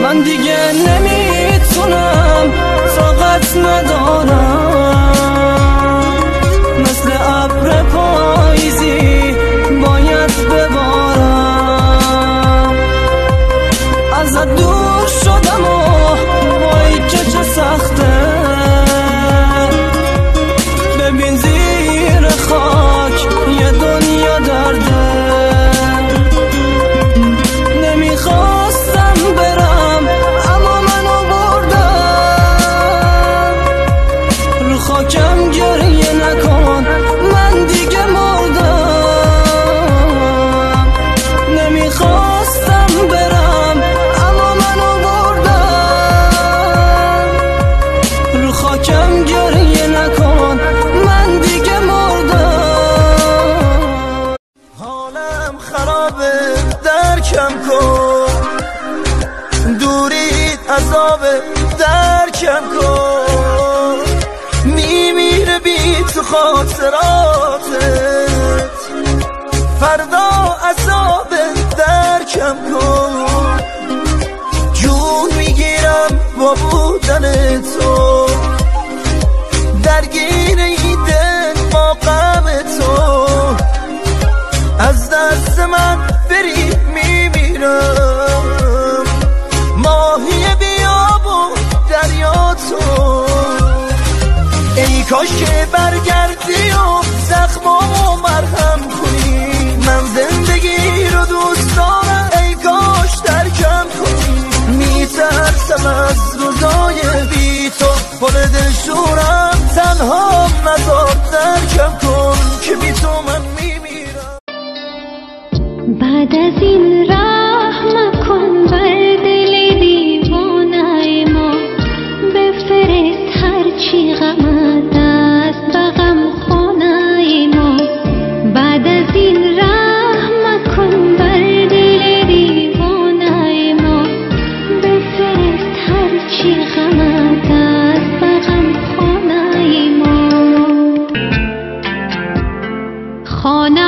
من دیگه نمیتونم طاقت ندارم، مثل ابر پاییزی باید ببارم. ازت دور شدم و وای که چه سخته، ببین زیر خاک یه دنیا درده. نمیخواستم برم اما منو بردم، رو خاکم گریه نکن من دیگه مردم. نمیخواستم برم اما منو بردم، رو خاکم گریه نکن من دیگه مردم. حالم خرابه درکم کن، دوریت عذابه درکم کن. میمیره بی تو خاطراتت، فردا عذابه درکم کن. جون میگیرم با بودن تو، درگیر این دل با غم تو. از دست من بری میمیرم، ماهی بیاب و دریا تو. ای کاش که برگردی و زخمامو مرهم کنی، من زندگی رو دوست دارم. ای کاش درکم کنی، میترسم از روزای بی تو. پر دلشورم تنهام نذار درکم کن که بی تو من میمیرم. بعد از این رحم کن بر دل دیوانه ما، بفرست هرچی غمت است به غمخانه ما. بعد از این رحم کن بر دل دیوانه ما، بفرست هرچی غمت است به غمخانه ما. خانه